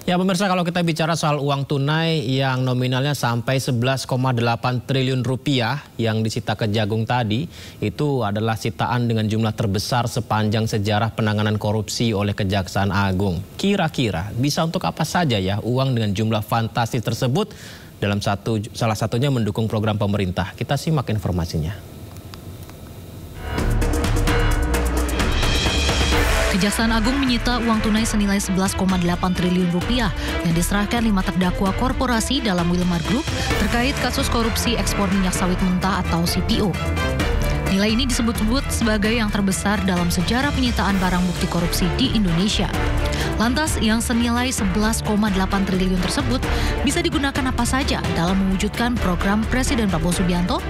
Ya pemirsa, kalau kita bicara soal uang tunai yang nominalnya sampai 11,8 triliun rupiah yang disita Kejagung tadi, itu adalah sitaan dengan jumlah terbesar sepanjang sejarah penanganan korupsi oleh Kejaksaan Agung. Kira-kira bisa untuk apa saja ya uang dengan jumlah fantastis tersebut? Salah satunya mendukung program pemerintah. Kita simak informasinya. Kejaksaan Agung menyita uang tunai senilai 11,8 triliun rupiah yang diserahkan 5 terdakwa korporasi dalam Wilmar Group terkait kasus korupsi ekspor minyak sawit mentah atau CPO. Nilai ini disebut-sebut sebagai yang terbesar dalam sejarah penyitaan barang bukti korupsi di Indonesia. Lantas, yang senilai 11,8 triliun tersebut bisa digunakan apa saja dalam mewujudkan program Presiden Prabowo Subianto?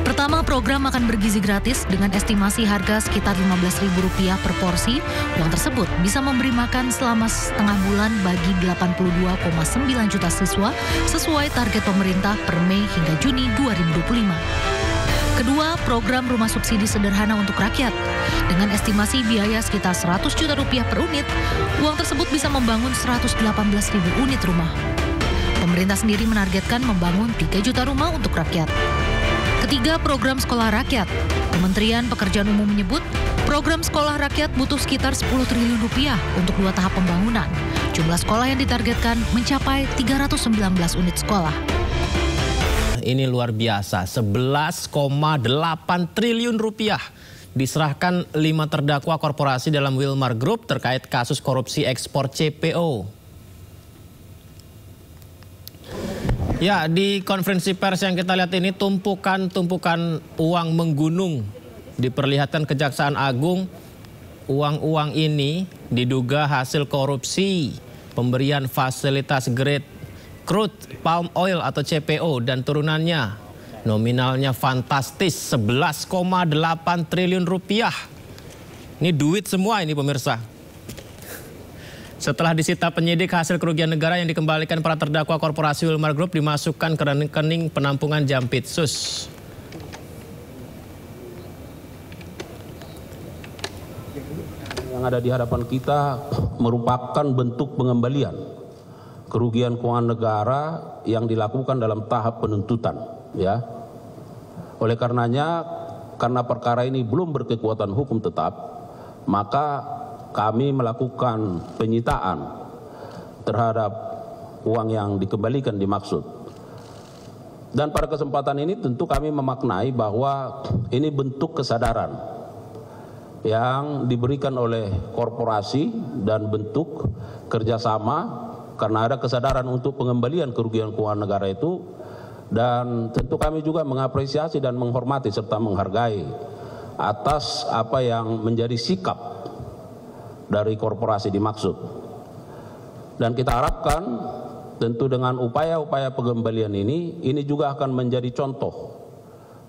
Pertama, program makan bergizi gratis dengan estimasi harga sekitar Rp15.000 per porsi. Uang tersebut bisa memberi makan selama setengah bulan bagi 82,9 juta siswa sesuai target pemerintah per Mei hingga Juni 2025. Kedua, program rumah subsidi sederhana untuk rakyat. Dengan estimasi biaya sekitar Rp100 juta per unit, uang tersebut bisa membangun 118.000 unit rumah. Pemerintah sendiri menargetkan membangun 3 juta rumah untuk rakyat. Ketiga, program sekolah rakyat. Kementerian Pekerjaan Umum menyebut program sekolah rakyat butuh sekitar 10 triliun rupiah untuk 2 tahap pembangunan. Jumlah sekolah yang ditargetkan mencapai 319 unit sekolah. Ini luar biasa, 11,8 triliun rupiah diserahkan 5 terdakwa korporasi dalam Wilmar Group terkait kasus korupsi ekspor CPO. Ya, di konferensi pers yang kita lihat ini tumpukan uang menggunung diperlihatkan Kejaksaan Agung. Uang-uang ini diduga hasil korupsi pemberian fasilitas grade crude palm oil atau CPO dan turunannya. Nominalnya fantastis 11,8 triliun rupiah. Ini duit semua ini pemirsa. Setelah disita penyidik, hasil kerugian negara yang dikembalikan para terdakwa korporasi Wilmar Group dimasukkan ke rekening penampungan Jampitsus. Yang ada di hadapan kita merupakan bentuk pengembalian kerugian keuangan negara yang dilakukan dalam tahap penuntutan, ya. Oleh karenanya, karena perkara ini belum berkekuatan hukum tetap, maka kami melakukan penyitaan terhadap uang yang dikembalikan dimaksud. Dan pada kesempatan ini tentu kami memaknai bahwa ini bentuk kesadaran yang diberikan oleh korporasi dan bentuk kerjasama karena ada kesadaran untuk pengembalian kerugian keuangan negara itu. Dan tentu kami juga mengapresiasi dan menghormati serta menghargai atas apa yang menjadi sikap dari korporasi dimaksud. Dan kita harapkan tentu dengan upaya-upaya pengembalian ini juga akan menjadi contoh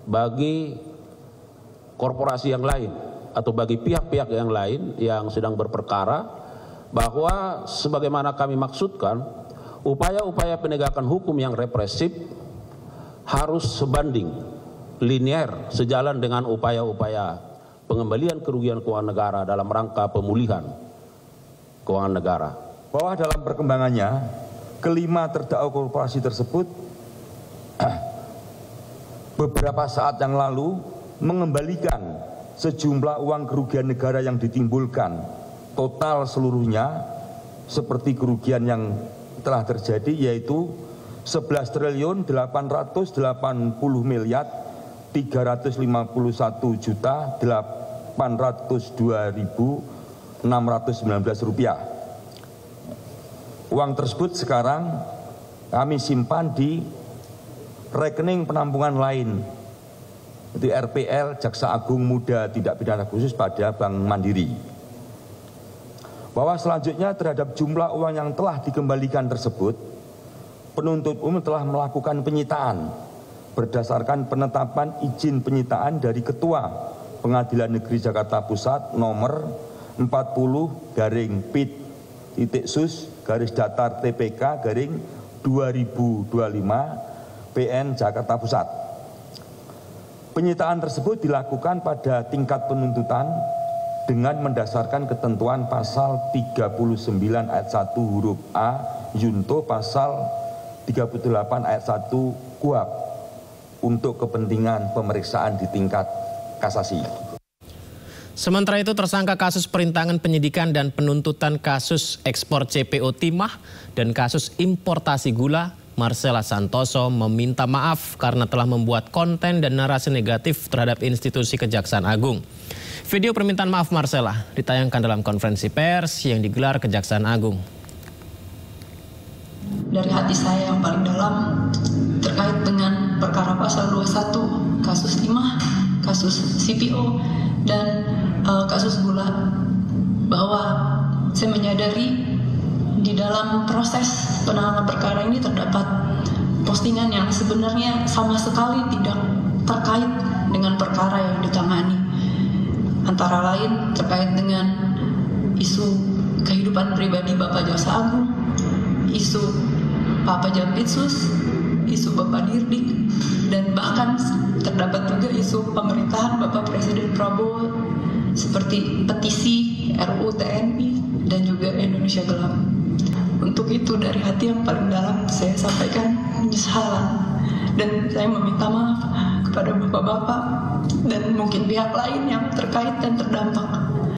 bagi korporasi yang lain atau bagi pihak-pihak yang lain yang sedang berperkara, bahwa sebagaimana kami maksudkan, upaya-upaya penegakan hukum yang represif harus sebanding, linear, sejalan dengan upaya-upaya pengembalian kerugian keuangan negara dalam rangka pemulihan keuangan negara. Bahwa dalam perkembangannya, kelima terdakwa korporasi tersebut beberapa saat yang lalu mengembalikan sejumlah uang kerugian negara yang ditimbulkan. Total seluruhnya seperti kerugian yang telah terjadi yaitu 11.880 miliar 351.802.619 rupiah. Uang tersebut sekarang kami simpan di rekening penampungan lain, di RPL Jaksa Agung Muda Tindak Pidana Khusus pada Bank Mandiri. Bahwa selanjutnya terhadap jumlah uang yang telah dikembalikan tersebut, penuntut umum telah melakukan penyitaan berdasarkan penetapan izin penyitaan dari Ketua Pengadilan Negeri Jakarta Pusat nomor 40-pit-sus-datar-TPK-2025 PN Jakarta Pusat. Penyitaan tersebut dilakukan pada tingkat penuntutan dengan mendasarkan ketentuan pasal 39 ayat 1 huruf A junto pasal 38 ayat 1 KUHP untuk kepentingan pemeriksaan di tingkat kasasi. Sementara itu tersangka kasus perintangan penyidikan dan penuntutan kasus ekspor CPO timah dan kasus importasi gula, Marcella Santoso meminta maaf karena telah membuat konten dan narasi negatif terhadap institusi Kejaksaan Agung. Video permintaan maaf Marcella ditayangkan dalam konferensi pers yang digelar Kejaksaan Agung. Dari hati saya yang paling dalam terkait dengan perkara pasal 21, kasus timah, kasus CPO, dan kasus gula, bahwa saya menyadari di dalam proses penanganan perkara ini terdapat postingan yang sebenarnya sama sekali tidak terkait dengan perkara yang ditangani. Antara lain terkait dengan isu kehidupan pribadi Bapak Jaksa Agung, isu Pak Jampitsus, isu Bapak Dirdik, dan bahkan terdapat juga isu pemerintahan Bapak Presiden Prabowo seperti petisi RUU TNI dan juga Indonesia Gelap. Untuk itu dari hati yang paling dalam saya sampaikan penyesalan dan saya meminta maaf kepada bapak-bapak dan mungkin pihak lain yang terkait dan terdampak.